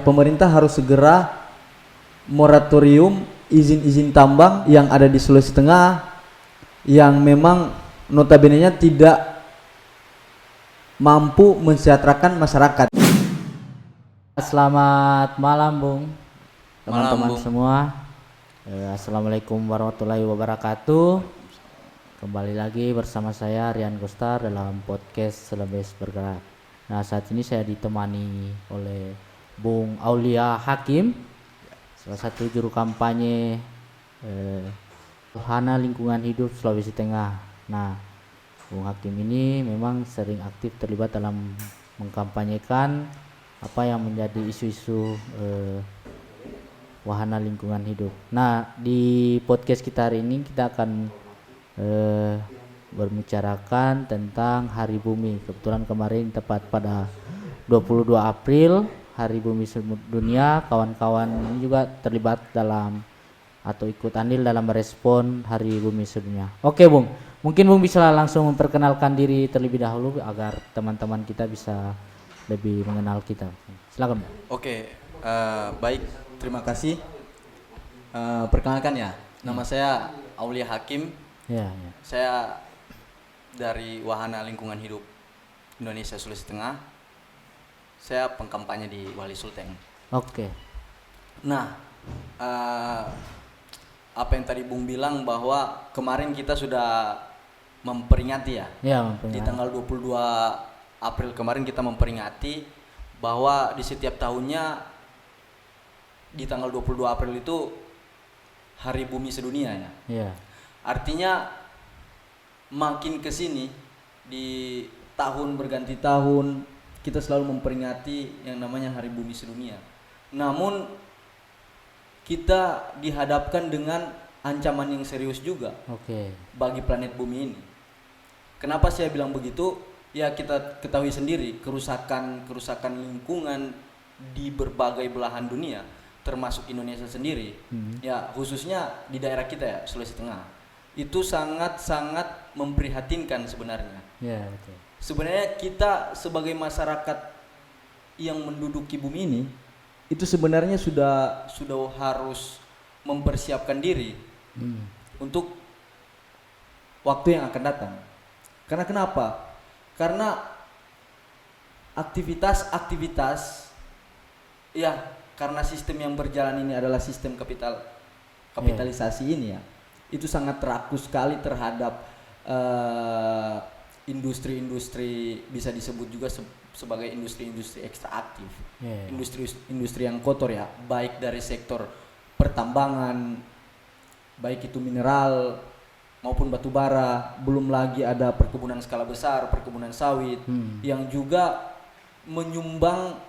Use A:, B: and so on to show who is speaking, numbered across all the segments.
A: Pemerintah harus segera moratorium izin-izin tambang yang ada di Sulawesi Tengah yang memang notabene-nya tidak mampu mensejahterakan masyarakat.
B: Selamat malam Bung, teman-teman
C: Bung.
B: semua. Assalamualaikum warahmatullahi wabarakatuh. Kembali lagi bersama saya Rian Gostar dalam podcast Selebes Bergerak. Nah, saat ini saya ditemani oleh Bung Aulia Hakim, salah satu juru kampanye Wahana Lingkungan Hidup Sulawesi Tengah. Nah, Bung Hakim ini memang sering aktif terlibat dalam mengkampanyekan apa yang menjadi isu-isu wahana lingkungan hidup. Nah, di podcast kita hari ini kita akan berbicarakan tentang Hari Bumi. Kebetulan kemarin tepat pada 22 April Hari Bumi Dunia, kawan-kawan ini juga terlibat dalam atau ikut andil dalam merespon Hari Bumi Sedunia. Oke Bung, mungkin Bung bisa langsung memperkenalkan diri terlebih dahulu agar teman-teman kita bisa lebih mengenal kita. Silakan Bung.
C: Oke, baik, terima kasih. Perkenalkan ya, nama saya Aulia Hakim.
B: Ya.
C: Saya dari Wahana Lingkungan Hidup Indonesia Sulawesi Tengah. Saya pengkampanye di Wali Sulteng.
B: Oke.
C: Nah, apa yang tadi Bung bilang bahwa kemarin kita sudah memperingati ya.
B: Ya,
C: Di tanggal 22 April kemarin kita memperingati bahwa di setiap tahunnya di tanggal 22 April itu Hari Bumi Sedunia ya.
B: Ya.
A: Artinya makin kesini di tahun berganti tahun kita selalu memperingati yang namanya Hari Bumi Sedunia. Namun kita dihadapkan dengan ancaman yang serius juga bagi planet bumi ini. Kenapa saya bilang begitu? Ya kita ketahui sendiri kerusakan lingkungan di berbagai belahan dunia, termasuk Indonesia sendiri. Ya khususnya di daerah kita ya Sulawesi Tengah. Itu sangat memprihatinkan sebenarnya.
B: Ya, betul.
A: Sebenarnya kita sebagai masyarakat yang menduduki bumi ini itu sebenarnya sudah harus mempersiapkan diri untuk waktu yang akan datang. Karena kenapa? Karena aktivitas ya karena sistem yang berjalan ini adalah sistem kapitalisasi ini ya. Itu sangat terakus sekali terhadap industri-industri, bisa disebut juga sebagai industri-industri ekstraktif, industri yang kotor ya, baik dari sektor pertambangan, baik itu mineral maupun batu bara, belum lagi ada perkebunan skala besar, perkebunan sawit yang juga menyumbang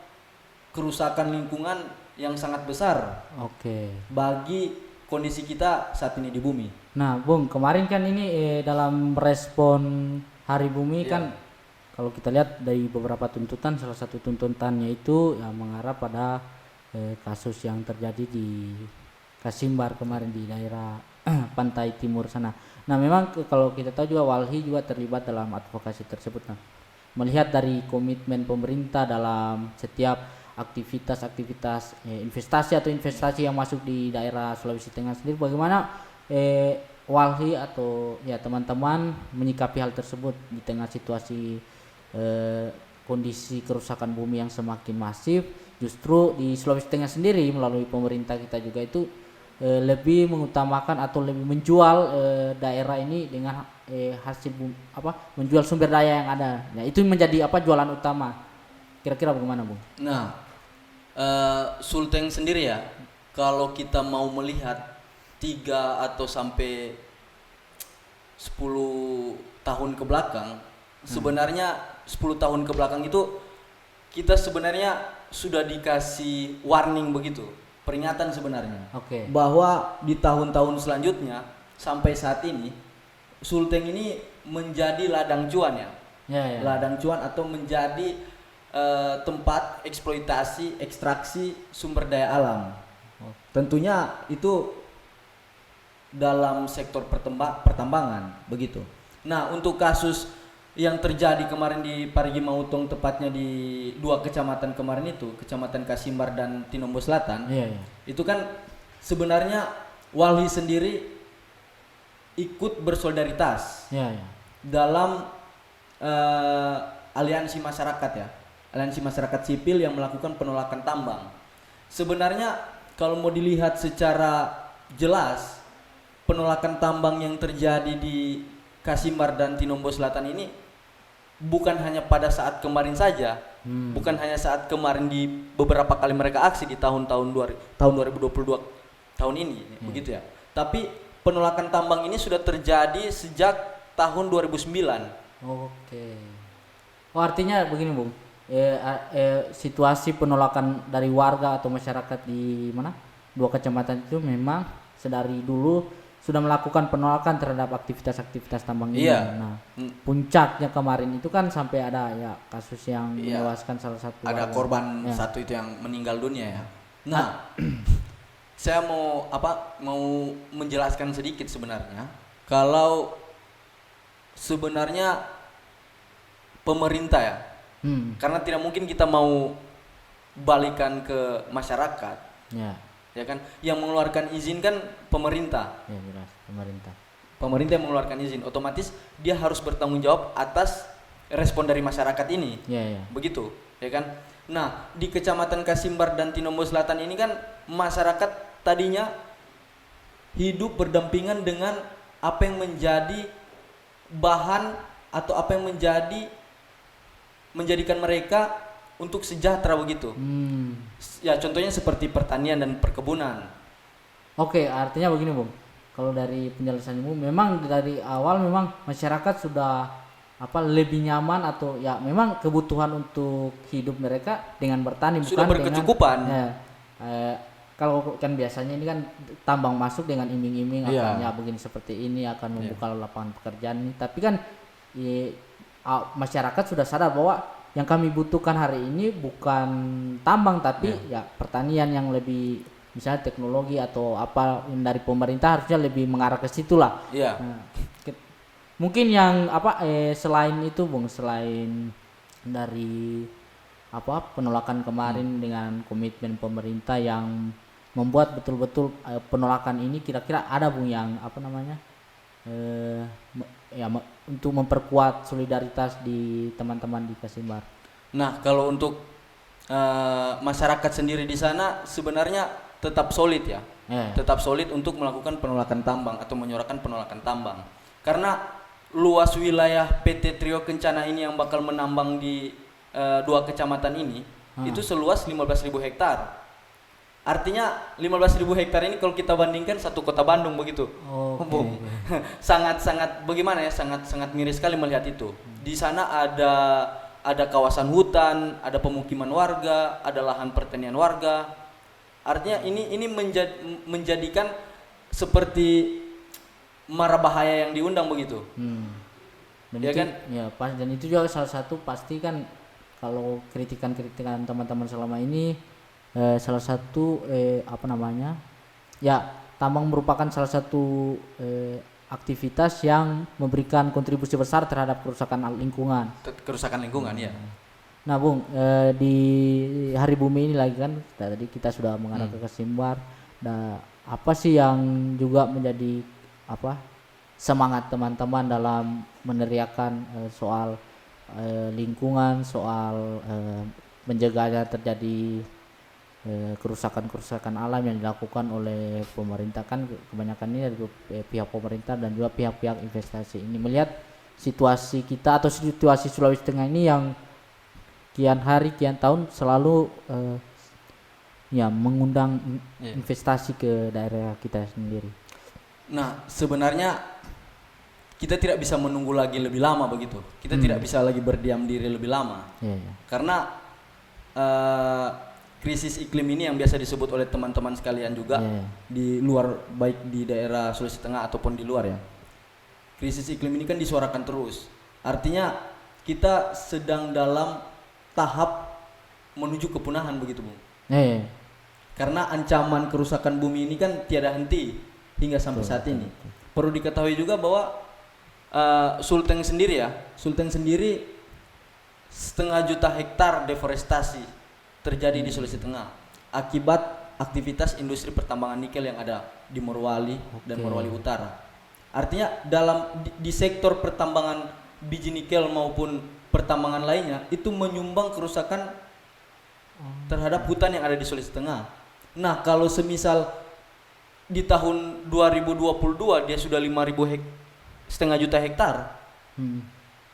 A: kerusakan lingkungan yang sangat besar bagi kondisi kita saat ini di bumi.
B: Nah, Bung, kemarin kan ini dalam respon Hari Bumi kan kalau kita lihat dari beberapa tuntutan, salah satu tuntutannya itu yang mengarah pada kasus yang terjadi di Kasimbar kemarin di daerah pantai timur sana. Nah, memang kalau kita tahu juga Walhi juga terlibat dalam advokasi tersebut. Nah, melihat dari komitmen pemerintah dalam setiap aktivitas investasi yang masuk di daerah Sulawesi Tengah sendiri, bagaimana Walhi atau ya teman-teman menyikapi hal tersebut di tengah situasi kondisi kerusakan bumi yang semakin masif? Justru di Sulawesi Tengah sendiri melalui pemerintah kita juga itu lebih mengutamakan atau lebih menjual daerah ini dengan hasil menjual sumber daya yang ada. Nah, itu menjadi jualan utama. Kira-kira bagaimana, Bung?
C: Nah, Sulteng sendiri ya, kalau kita mau melihat 3 atau sampai 10 tahun ke belakang, sebenarnya 10 tahun ke belakang itu kita sebenarnya sudah dikasih warning begitu, peringatan sebenarnya. Bahwa di tahun-tahun selanjutnya sampai saat ini Sulteng ini menjadi ladang cuan ya. Ladang cuan atau menjadi tempat ekstraksi sumber daya alam. Tentunya itu dalam sektor pertambangan begitu. Nah, untuk kasus
A: yang terjadi kemarin di Parigi Mautong, tepatnya di 2 kecamatan kemarin itu, Kecamatan Kasimbar dan Tinombo Selatan. Itu kan sebenarnya Walhi sendiri ikut bersolidaritas dalam aliansi masyarakat ya, aliansi masyarakat sipil yang melakukan penolakan tambang. Sebenarnya kalau mau dilihat secara jelas, penolakan tambang yang terjadi di Kasimbar dan Tinombo Selatan ini bukan hanya pada saat kemarin saja, bukan hanya saat kemarin, di beberapa kali mereka aksi di tahun 2022 tahun ini, begitu ya. Tapi penolakan tambang ini sudah terjadi sejak tahun 2009.
B: Oke. Oh, artinya begini, Bung. Situasi penolakan dari warga atau masyarakat di mana? 2 kecamatan itu memang sedari dulu sudah melakukan penolakan terhadap aktivitas-aktivitas tambang ini. Nah, puncaknya kemarin itu kan sampai ada ya kasus yang menewaskan salah satu
A: ada warga. Korban satu itu yang meninggal dunia ya. Nah, saya mau menjelaskan sedikit sebenarnya. Kalau sebenarnya pemerintah ya, karena tidak mungkin kita mau balikan ke masyarakat. Ya kan, yang mengeluarkan izin kan pemerintah.
B: Ya, jelas, pemerintah.
A: Pemerintah yang mengeluarkan izin, otomatis dia harus bertanggung jawab atas respon dari masyarakat ini. Begitu, ya kan? Nah, di Kecamatan Kasimbar dan Tinombo Selatan ini kan masyarakat tadinya hidup berdampingan dengan apa yang menjadi bahan atau apa yang menjadikan mereka untuk sejahtera begitu. Ya, contohnya seperti pertanian dan perkebunan.
B: Oke, artinya begini, Bung. Kalau dari penjelasanmu memang dari awal memang masyarakat sudah lebih nyaman atau ya memang kebutuhan untuk hidup mereka dengan bertani,
A: sudah
B: bukan
A: berkecukupan.
B: Kalau kan biasanya ini kan tambang masuk dengan iming-iming akan ya begini seperti ini akan membuka lapangan pekerjaan ini. Tapi kan masyarakat sudah sadar bahwa yang kami butuhkan hari ini bukan tambang tapi ya pertanian yang lebih, misalnya teknologi atau apa dari pemerintah harusnya lebih mengarah ke situ lah. Nah, mungkin yang selain itu, Bung, selain dari penolakan kemarin dengan komitmen pemerintah yang membuat betul-betul penolakan ini, kira-kira ada, Bung, yang untuk memperkuat solidaritas di teman-teman di Kasimbar.
A: Nah, kalau untuk masyarakat sendiri di sana sebenarnya tetap solid ya, tetap solid untuk melakukan penolakan tambang atau menyuarakan penolakan tambang. Karena luas wilayah PT Trio Kencana ini yang bakal menambang di 2 kecamatan ini itu seluas 15.000 hektar. Artinya 15.000 hektar ini kalau kita bandingkan satu kota Bandung begitu. Sangat bagaimana ya, sangat miris sekali melihat itu. Di sana ada kawasan hutan, ada pemukiman warga, ada lahan pertanian warga. Artinya ini menjadikan seperti mara bahaya yang diundang begitu.
B: Dan ya itu, kan? Ya pas, dan itu juga salah satu pasti kan kalau kritikan teman-teman selama ini salah satu tambang merupakan salah satu aktivitas yang memberikan kontribusi besar terhadap kerusakan lingkungan.
A: Ya.
B: Nah, Bung, di Hari Bumi ini lagi kan tadi kita sudah mengarah ke Kasimbar. Nah, apa sih yang juga menjadi semangat teman-teman dalam meneriakan soal lingkungan, soal menjaganya terjadi kerusakan alam yang dilakukan oleh pemerintah, kan kebanyakan ini dari pihak pemerintah dan juga pihak-pihak investasi ini, melihat situasi kita atau situasi Sulawesi Tengah ini yang kian hari kian tahun selalu mengundang investasi ke daerah kita sendiri.
A: Nah, sebenarnya kita tidak bisa menunggu lagi lebih lama begitu. Kita tidak bisa lagi berdiam diri lebih lama. Karena krisis iklim ini yang biasa disebut oleh teman-teman sekalian juga di luar, baik di daerah Sulawesi Tengah ataupun di luar ya. Krisis iklim ini kan disuarakan terus. Artinya kita sedang dalam tahap menuju kepunahan begitu, Bung. Karena ancaman kerusakan bumi ini kan tiada henti hingga sampai saat ini. Perlu diketahui juga bahwa
C: Sulteng sendiri ya, Sulteng sendiri 1,5 juta hektar deforestasi terjadi di Sulawesi Tengah akibat aktivitas industri pertambangan nikel yang ada di Morowali dan Morowali Utara. Artinya di sektor pertambangan biji nikel maupun pertambangan lainnya itu menyumbang kerusakan terhadap hutan yang ada di Sulawesi Tengah. Nah, kalau semisal di tahun 2022 dia sudah 1,5 juta hektar,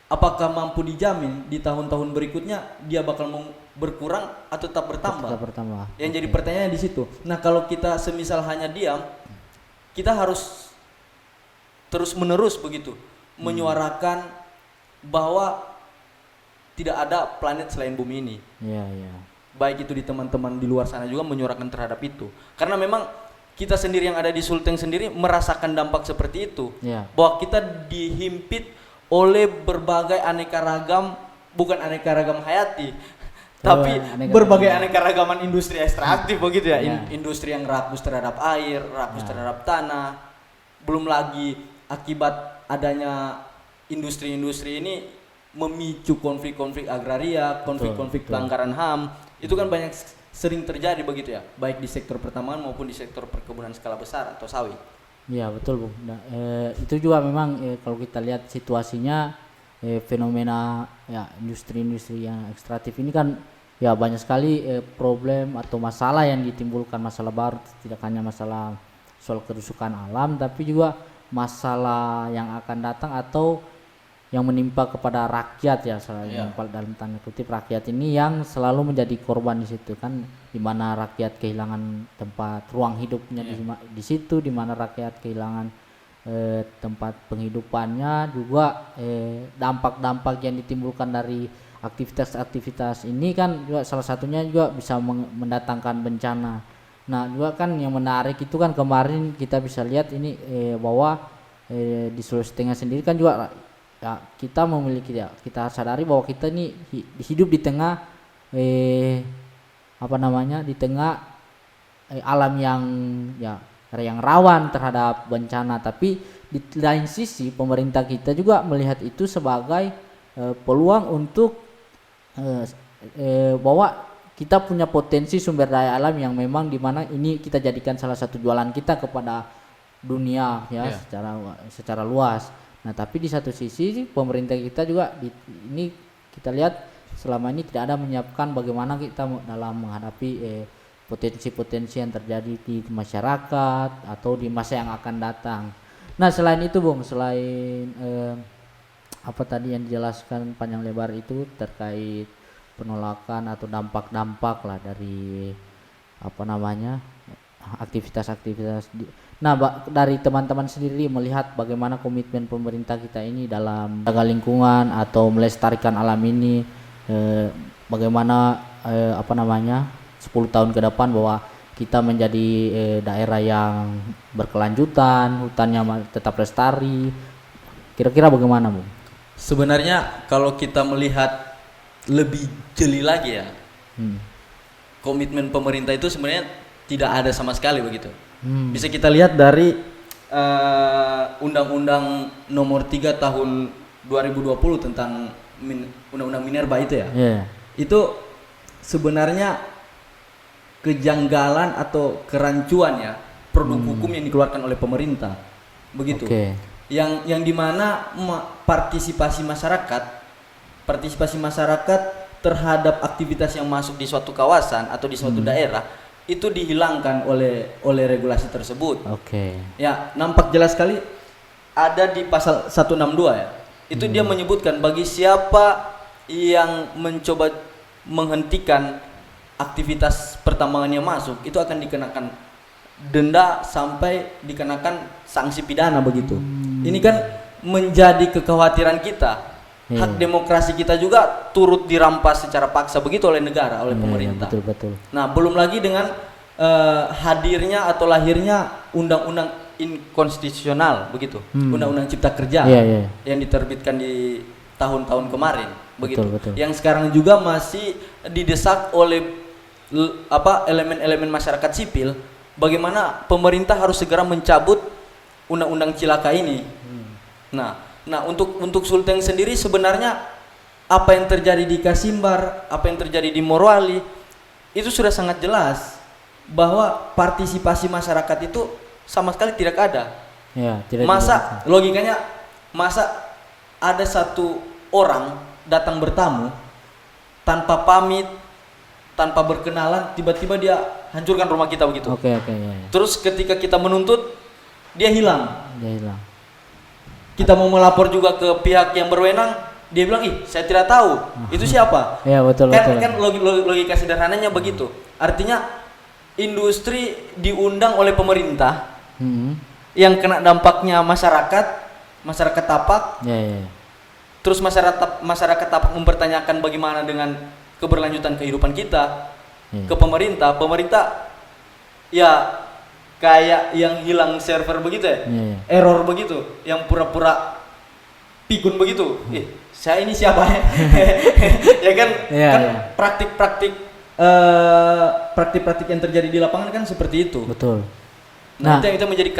C: apakah mampu dijamin di tahun-tahun berikutnya dia bakal berkurang atau tetap bertambah?
B: Tetap bertambah.
C: Yang jadi pertanyaan di situ. Nah, kalau kita semisal hanya diam, kita harus terus-menerus begitu menyuarakan bahwa tidak ada planet selain bumi ini.
B: Iya, iya.
C: Baik itu di teman-teman di luar sana juga menyuarakan terhadap itu. Karena memang kita sendiri yang ada di Sulteng sendiri merasakan dampak seperti itu.
B: Yeah.
C: Bahwa kita dihimpit oleh berbagai aneka ragam, bukan aneka ragam hayati, tapi berbagai aneka ragaman industri ekstraktif begitu ya. Industri yang rakus terhadap air, rakus terhadap tanah. Belum lagi akibat adanya industri-industri ini memicu konflik-konflik agraria, konflik-konflik pelanggaran HAM. Itu kan banyak sering terjadi begitu ya, baik di sektor pertambangan maupun di sektor perkebunan skala besar atau sawit.
B: Iya betul, Bung. Nah, itu juga memang kalau kita lihat situasinya fenomena ya industri-industri yang ekstraktif ini kan ya banyak sekali problem atau masalah yang ditimbulkan, masalah baru, tidak hanya masalah soal kerusakan alam tapi juga masalah yang akan datang atau yang menimpa kepada rakyat ya, dalam tanda kutip rakyat ini yang selalu menjadi korban di situ kan, di mana rakyat kehilangan tempat ruang hidupnya di situ, di mana rakyat kehilangan tempat penghidupannya, juga dampak-dampak yang ditimbulkan dari aktivitas-aktivitas ini kan juga salah satunya juga bisa mendatangkan bencana. Nah juga kan yang menarik itu kan kemarin kita bisa lihat ini bahwa di Sulawesi Tengah sendiri kan juga ya, kita memiliki ya, kita sadari bahwa kita ini hidup di tengah di tengah alam yang rawan terhadap bencana, tapi di lain sisi pemerintah kita juga melihat itu sebagai peluang untuk bahwa kita punya potensi sumber daya alam yang memang dimana ini kita jadikan salah satu jualan kita kepada dunia ya secara luas. Nah tapi di satu sisi pemerintah kita juga ini kita lihat selama ini tidak ada menyiapkan bagaimana kita dalam menghadapi potensi-potensi yang terjadi di masyarakat atau di masa yang akan datang. Nah selain itu Bung, selain apa tadi yang dijelaskan panjang lebar itu terkait penolakan atau dampak-dampak lah dari aktivitas-aktivitas dari teman-teman sendiri melihat bagaimana komitmen pemerintah kita ini dalam menjaga lingkungan atau melestarikan alam ini, bagaimana 10 tahun ke depan bahwa kita menjadi daerah yang berkelanjutan, hutannya tetap lestari, kira-kira bagaimana Bu?
C: Sebenarnya kalau kita melihat lebih jeli lagi ya, komitmen pemerintah itu sebenarnya tidak ada sama sekali begitu. Bisa kita lihat dari Undang-Undang Nomor 3 Tahun 2020 tentang Undang-Undang Minerba itu ya. Itu sebenarnya kejanggalan atau kerancuan ya produk hukum yang dikeluarkan oleh pemerintah begitu. Yang dimana partisipasi masyarakat terhadap aktivitas yang masuk di suatu kawasan atau di suatu daerah itu dihilangkan oleh regulasi tersebut. Ya, nampak jelas sekali ada di pasal 162 ya. Itu dia menyebutkan bagi siapa yang mencoba menghentikan aktivitas pertambangan yang masuk itu akan dikenakan denda sampai dikenakan sanksi pidana begitu. Ini kan menjadi kekhawatiran kita. Hak demokrasi kita juga turut dirampas secara paksa begitu oleh negara, oleh pemerintah.
B: Betul.
C: Nah, belum lagi dengan hadirnya atau lahirnya undang-undang inkonstitusional begitu, undang-undang Cipta Kerja yang diterbitkan di tahun-tahun kemarin begitu. Yang sekarang juga masih didesak oleh elemen-elemen masyarakat sipil, bagaimana pemerintah harus segera mencabut undang-undang cilaka ini. Nah, Nah, untuk Sulteng sendiri sebenarnya apa yang terjadi di Kasimbar, apa yang terjadi di Morowali itu sudah sangat jelas bahwa partisipasi masyarakat itu sama sekali tidak ada.
B: Ya, tidak
C: masa
B: tidak.
C: Logikanya masa ada satu orang datang bertamu tanpa pamit, tanpa berkenalan, tiba-tiba dia hancurkan rumah kita begitu.
B: Oke, ya.
C: Terus ketika kita menuntut, dia hilang. Kita mau melapor juga ke pihak yang berwenang, dia bilang, ih saya tidak tahu, itu siapa?
B: Ya, betul.
C: Kan logika sederhananya begitu. Artinya industri diundang oleh pemerintah, yang kena dampaknya masyarakat tapak.
B: Ya.
C: Terus masyarakat tapak mempertanyakan bagaimana dengan keberlanjutan kehidupan kita ke pemerintah ya kayak yang hilang server begitu ya, error begitu, yang pura-pura pikun begitu. Saya ini siapa ya? Ya kan, praktik-praktik yang terjadi di lapangan kan seperti itu.
B: Betul.
C: Nah, itu menjadi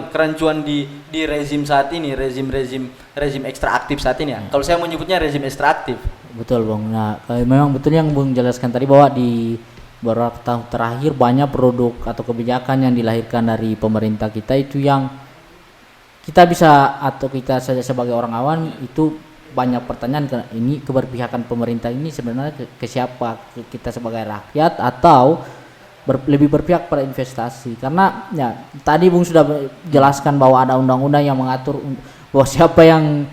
C: kerancuan di rezim saat ini, rezim ekstraktif saat ini ya. Kalau saya menyebutnya rezim ekstraktif.
B: Betul, Bang. Nah, memang betul yang Bung jelaskan tadi bahwa di beberapa tahun terakhir banyak produk atau kebijakan yang dilahirkan dari pemerintah kita itu yang kita bisa atau kita saja sebagai orang awam itu banyak pertanyaan, ini keberpihakan pemerintah ini sebenarnya ke siapa? Kita sebagai rakyat atau lebih berpihak pada investasi? Karena ya tadi Bung sudah jelaskan bahwa ada undang-undang yang mengatur bahwa siapa yang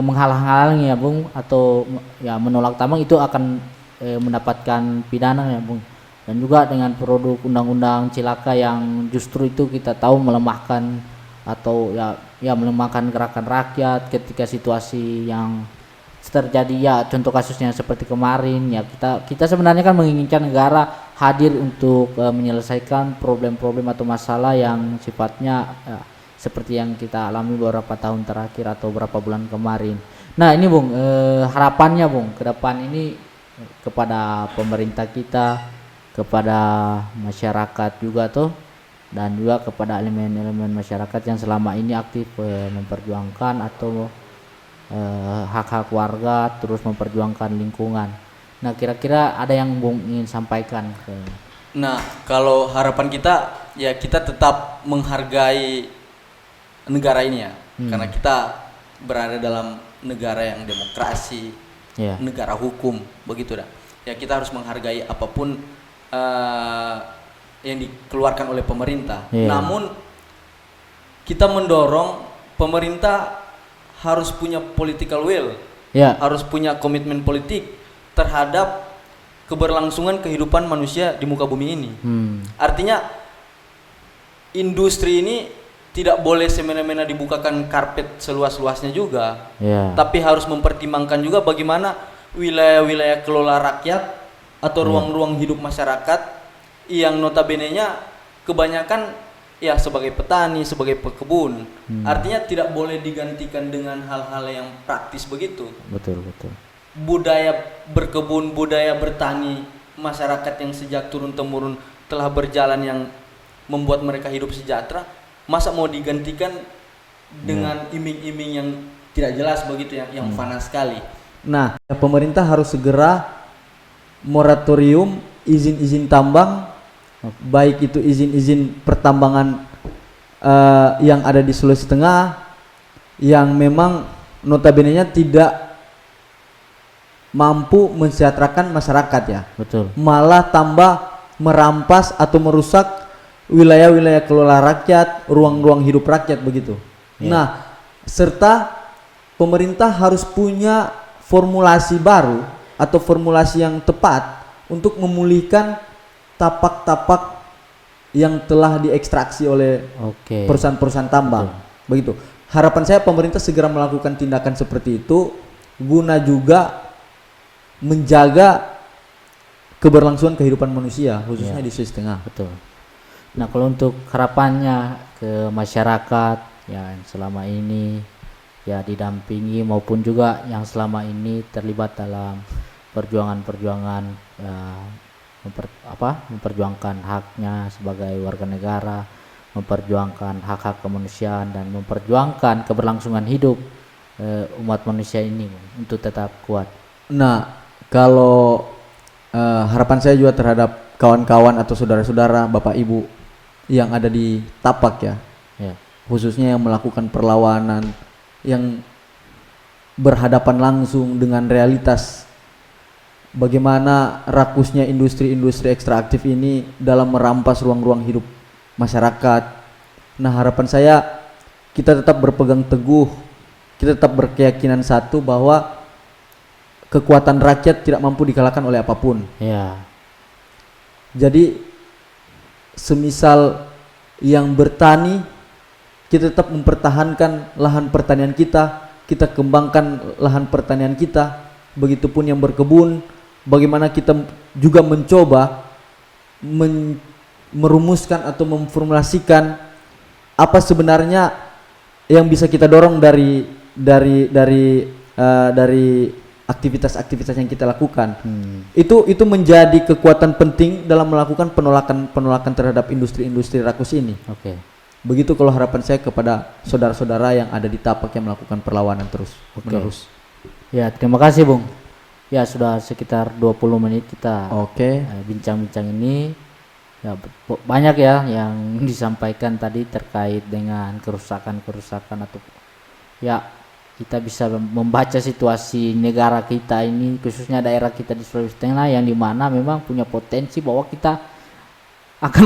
B: menghalang-halangi ya Bung, atau ya menolak tambang itu akan mendapatkan pidana ya Bung. Dan juga dengan produk undang-undang Cilaka yang justru itu kita tahu melemahkan atau ya melemahkan gerakan rakyat ketika situasi yang terjadi, ya contoh kasusnya seperti kemarin ya, kita sebenarnya kan menginginkan negara hadir untuk menyelesaikan problem-problem atau masalah yang sifatnya seperti yang kita alami beberapa tahun terakhir atau beberapa bulan kemarin. Nah ini Bung, harapannya Bung ke depan ini kepada pemerintah kita, kepada masyarakat juga tuh, dan juga kepada elemen-elemen masyarakat yang selama ini aktif memperjuangkan atau hak-hak warga, terus memperjuangkan lingkungan. Nah kira-kira ada yang Bung ingin sampaikan ke...
C: Nah kalau harapan kita ya kita tetap menghargai negara ini ya, karena kita berada dalam negara yang demokrasi, negara hukum begitu dah. Ya kita harus menghargai apapun yang dikeluarkan oleh pemerintah. Namun kita mendorong pemerintah harus punya political will, harus punya komitmen politik terhadap keberlangsungan kehidupan manusia di muka bumi ini. Artinya industri ini tidak boleh semena-mena dibukakan karpet seluas-luasnya juga, tapi harus mempertimbangkan juga bagaimana wilayah-wilayah kelola rakyat atau ruang-ruang hidup masyarakat yang notabene-nya kebanyakan ya sebagai petani, sebagai pekebun. Artinya tidak boleh digantikan dengan hal-hal yang praktis begitu.
B: Betul.
C: Budaya berkebun, budaya bertani masyarakat yang sejak turun-temurun telah berjalan yang membuat mereka hidup sejahtera, masa mau digantikan dengan iming-iming yang tidak jelas begitu, yang fana sekali.
A: Nah, pemerintah harus segera moratorium izin-izin tambang, baik itu izin-izin pertambangan yang ada di Sulawesi Tengah yang memang notabene-nya tidak mampu mensejahterakan masyarakat ya.
B: Betul.
A: Malah tambah merampas atau merusak wilayah-wilayah kelola rakyat, ruang-ruang hidup rakyat begitu. Nah, serta pemerintah harus punya formulasi baru atau formulasi yang tepat untuk memulihkan tapak-tapak yang telah diekstraksi oleh perusahaan-perusahaan tambang. Begitu. Harapan saya pemerintah segera melakukan tindakan seperti itu guna juga menjaga keberlangsungan kehidupan manusia khususnya di Sulawesi Tengah.
B: Betul. Nah kalau untuk harapannya ke masyarakat yang selama ini ya didampingi maupun juga yang selama ini terlibat dalam perjuangan-perjuangan memperjuangkan haknya sebagai warga negara, memperjuangkan hak-hak kemanusiaan dan memperjuangkan keberlangsungan hidup umat manusia ini untuk tetap kuat.
C: Nah, kalau harapan saya juga terhadap kawan-kawan atau saudara-saudara, Bapak Ibu yang ada di Tapak ya, khususnya yang melakukan perlawanan, yang berhadapan langsung dengan realitas bagaimana rakusnya industri-industri ekstraktif ini dalam merampas ruang-ruang hidup masyarakat. Nah, harapan saya kita tetap berpegang teguh, kita tetap berkeyakinan satu bahwa kekuatan rakyat tidak mampu dikalahkan oleh apapun.
B: Ya.
C: Jadi semisal yang bertani, kita tetap mempertahankan lahan pertanian kita, kita kembangkan lahan pertanian kita. Begitupun yang berkebun, bagaimana kita juga mencoba merumuskan atau memformulasikan apa sebenarnya yang bisa kita dorong dari aktivitas-aktivitas yang kita lakukan. Itu menjadi kekuatan penting dalam melakukan penolakan terhadap industri-industri rakus ini.
B: Oke.
C: Begitu kalau harapan saya kepada saudara-saudara yang ada di Tapak yang melakukan perlawanan terus menerus.
B: Ya, terima kasih Bung. Ya, sudah sekitar 20 menit kita bincang-bincang ini. Ya, banyak ya yang disampaikan tadi terkait dengan kerusakan atau ya kita bisa membaca situasi negara kita ini, khususnya daerah kita di Sulawesi Tengah yang dimana memang punya potensi bahwa kita akan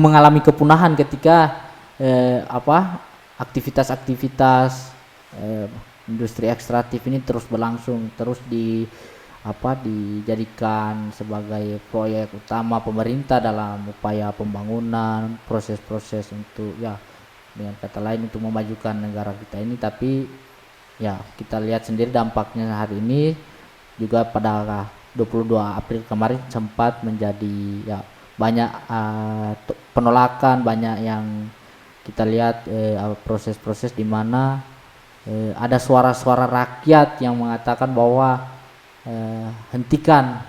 B: mengalami kepunahan ketika aktivitas-aktivitas industri ekstraktif ini terus berlangsung, terus dijadikan sebagai proyek utama pemerintah dalam upaya pembangunan, proses-proses untuk dengan kata lain untuk memajukan negara kita ini. Tapi ya kita lihat sendiri dampaknya hari ini juga pada 22 April kemarin sempat menjadi banyak penolakan, banyak yang kita lihat proses-proses di mana ada suara-suara rakyat yang mengatakan bahwa hentikan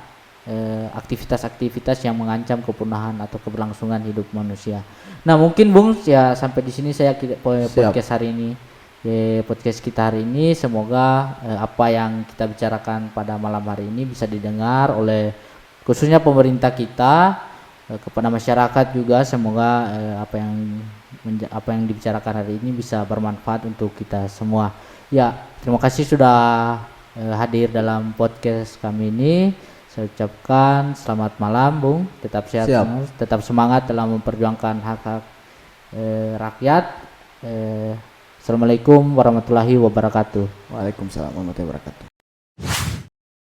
B: aktivitas-aktivitas yang mengancam kepunahan atau keberlangsungan hidup manusia. Nah, mungkin Bung ya sampai di sini saya podcast hari ini. Podcast kita hari ini semoga apa yang kita bicarakan pada malam hari ini bisa didengar oleh khususnya pemerintah kita, kepada masyarakat juga. Semoga apa yang dibicarakan hari ini bisa bermanfaat untuk kita semua. Ya, terima kasih sudah hadir dalam podcast kami ini. Saya ucapkan selamat malam Bung, tetap sehat, tetap semangat dalam memperjuangkan hak-hak rakyat. Assalamualaikum warahmatullahi wabarakatuh.
C: Waalaikumsalam warahmatullahi wabarakatuh.